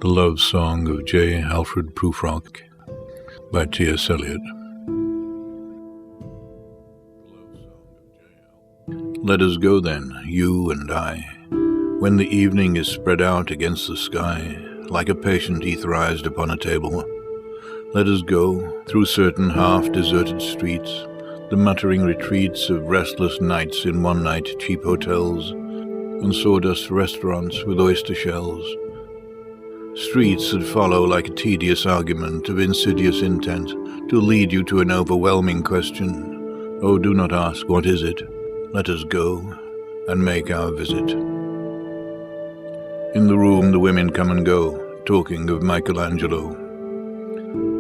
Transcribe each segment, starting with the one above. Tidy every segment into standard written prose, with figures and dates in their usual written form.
The Love Song of J. Alfred Prufrock by T.S. Eliot. Let us go then, you and I, when the evening is spread out against the sky, like a patient etherized upon a table. Let us go through certain half-deserted streets, the muttering retreats of restless nights in one-night cheap hotels, and sawdust restaurants with oyster-shells. Streets that follow like a tedious argument of insidious intent to lead you to an overwhelming question. Oh, do not ask, what is it? Let us go and make our visit. In the room the women come and go, talking of Michelangelo.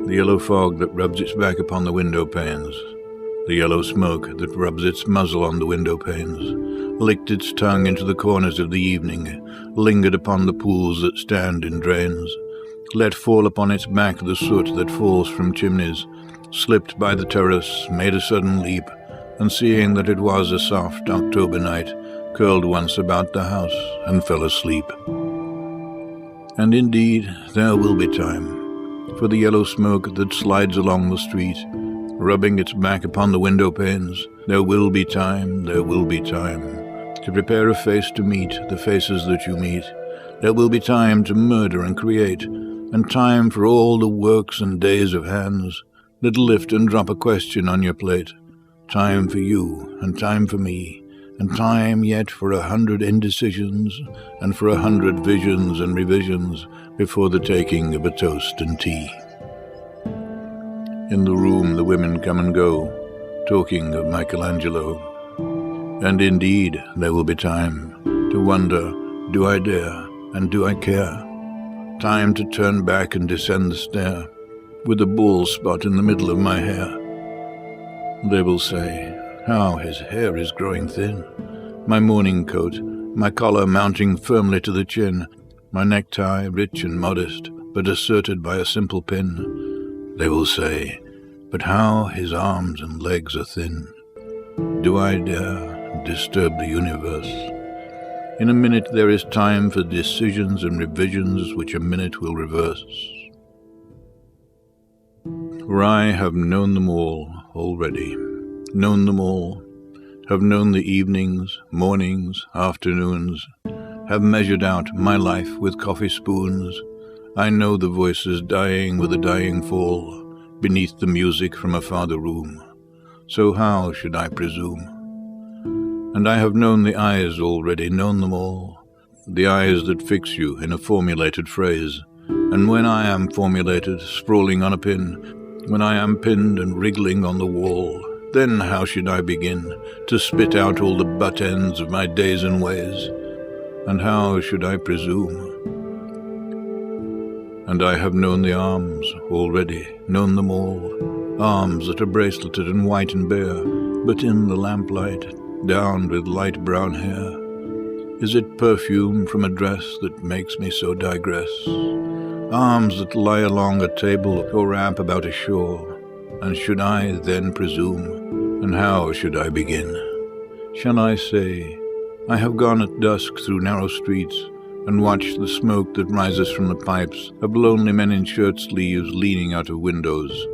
The yellow fog that rubs its back upon the window panes, the yellow smoke that rubs its muzzle on the window panes, licked its tongue into the corners of the evening, lingered upon the pools that stand in drains, let fall upon its back the soot that falls from chimneys, slipped by the terrace, made a sudden leap, and seeing that it was a soft October night, curled once about the house and fell asleep. And indeed, there will be time, for the yellow smoke that slides along the street, rubbing its back upon the window panes, there will be time, to prepare a face to meet the faces that you meet. There will be time to murder and create, and time for all the works and days of hands that lift and drop a question on your plate. Time for you, and time for me, and time yet for 100 indecisions, and for 100 visions and revisions before the taking of a toast and tea. In the room the women come and go, talking of Michelangelo. And indeed there will be time to wonder, do I dare, and do I care? Time to turn back and descend the stair, with a bald spot in the middle of my hair. They will say, how his hair is growing thin, my morning coat, my collar mounting firmly to the chin, my necktie rich and modest, but asserted by a simple pin. They will say, but how his arms and legs are thin. Do I dare disturb the universe? In a minute there is time for decisions and revisions which a minute will reverse. For I have known them all already, known them all, have known the evenings, mornings, afternoons, have measured out my life with coffee spoons. I know the voices dying with a dying fall, beneath the music from a farther room. So how should I presume? And I have known the eyes already, known them all, the eyes that fix you in a formulated phrase. And when I am formulated, sprawling on a pin, when I am pinned and wriggling on the wall, then how should I begin to spit out all the butt ends of my days and ways? And how should I presume? And I have known the arms already, known them all, arms that are braceleted and white and bare, but in the lamplight, downed with light brown hair. Is it perfume from a dress that makes me so digress? Arms that lie along a table or wrap about a shore, and should I then presume, and how should I begin? Shall I say, I have gone at dusk through narrow streets, and watched the smoke that rises from the pipes of lonely men in shirt sleeves leaning out of windows?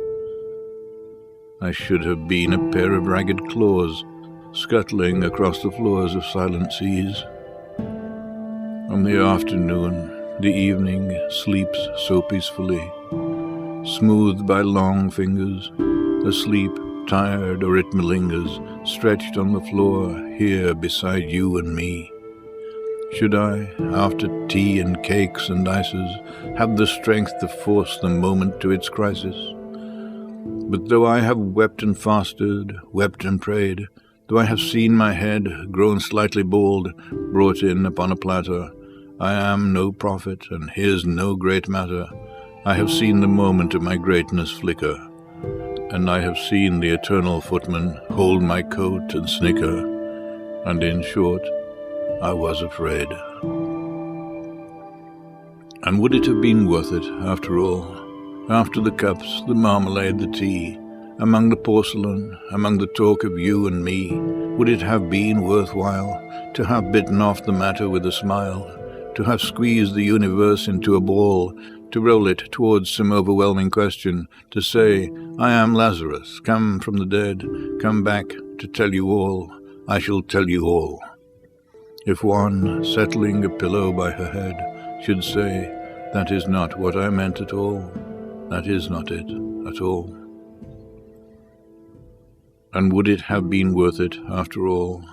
I should have been a pair of ragged claws, scuttling across the floors of silent seas. On the afternoon, the evening sleeps so peacefully, smoothed by long fingers, asleep, tired, or it malingers, stretched on the floor here beside you and me. Should I, after tea and cakes and ices, have the strength to force the moment to its crisis? But though I have wept and fasted, wept and prayed, though I have seen my head, grown slightly bald, brought in upon a platter, I am no prophet, and here's no great matter. I have seen the moment of my greatness flicker, and I have seen the eternal footman hold my coat and snicker, and in short, I was afraid. And would it have been worth it, after all? After the cups, the marmalade, the tea, among the porcelain, among the talk of you and me, would it have been worthwhile to have bitten off the matter with a smile, to have squeezed the universe into a ball, to roll it towards some overwhelming question, to say, I am Lazarus, come from the dead, come back to tell you all, I shall tell you all. If one, settling a pillow by her head, should say, that is not what I meant at all, that is not it at all. And would it have been worth it, after all?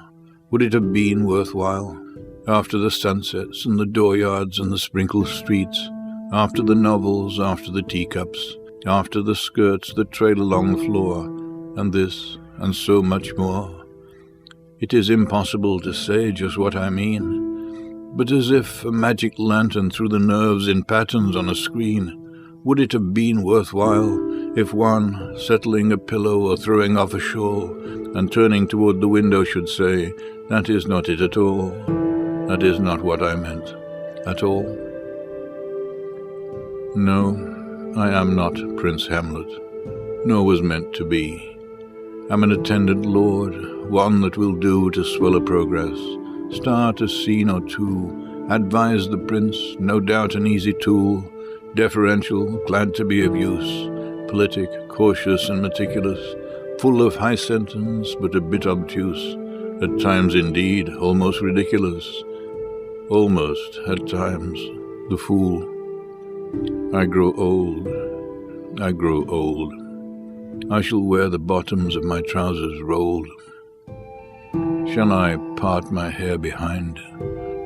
Would it have been worthwhile? After the sunsets and the dooryards and the sprinkled streets, after the novels, after the teacups, after the skirts that trail along the floor, and this, and so much more. It is impossible to say just what I mean, but as if a magic lantern threw the nerves in patterns on a screen, would it have been worthwhile if one, settling a pillow or throwing off a shawl, and turning toward the window should say, that is not it at all, that is not what I meant at all? No, I am not Prince Hamlet, nor was meant to be. I'm an attendant lord, one that will do to swell a progress, start a scene or two, advise the prince, no doubt an easy tool, deferential, glad to be of use, politic, cautious and meticulous, full of high sentence but a bit obtuse, at times indeed almost ridiculous, almost at times the fool. I grow old, I grow old. I shall wear the bottoms of my trousers rolled. Shall I part my hair behind?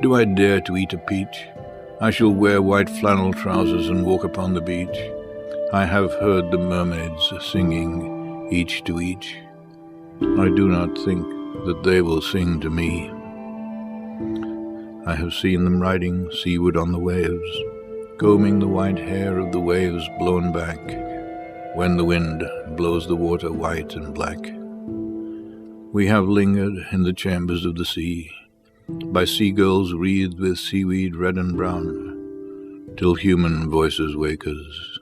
Do I dare to eat a peach? I shall wear white flannel trousers and walk upon the beach. I have heard the mermaids singing, each to each. I do not think that they will sing to me. I have seen them riding seaward on the waves, combing the white hair of the waves blown back, when the wind blows the water white and black. We have lingered in the chambers of the sea, by seagulls wreathed with seaweed red and brown, till human voices wake us,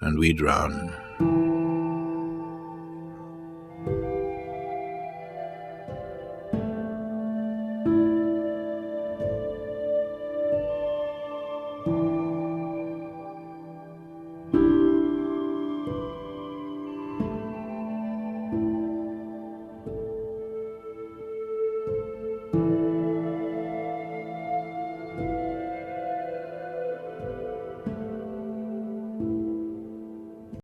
and we drown.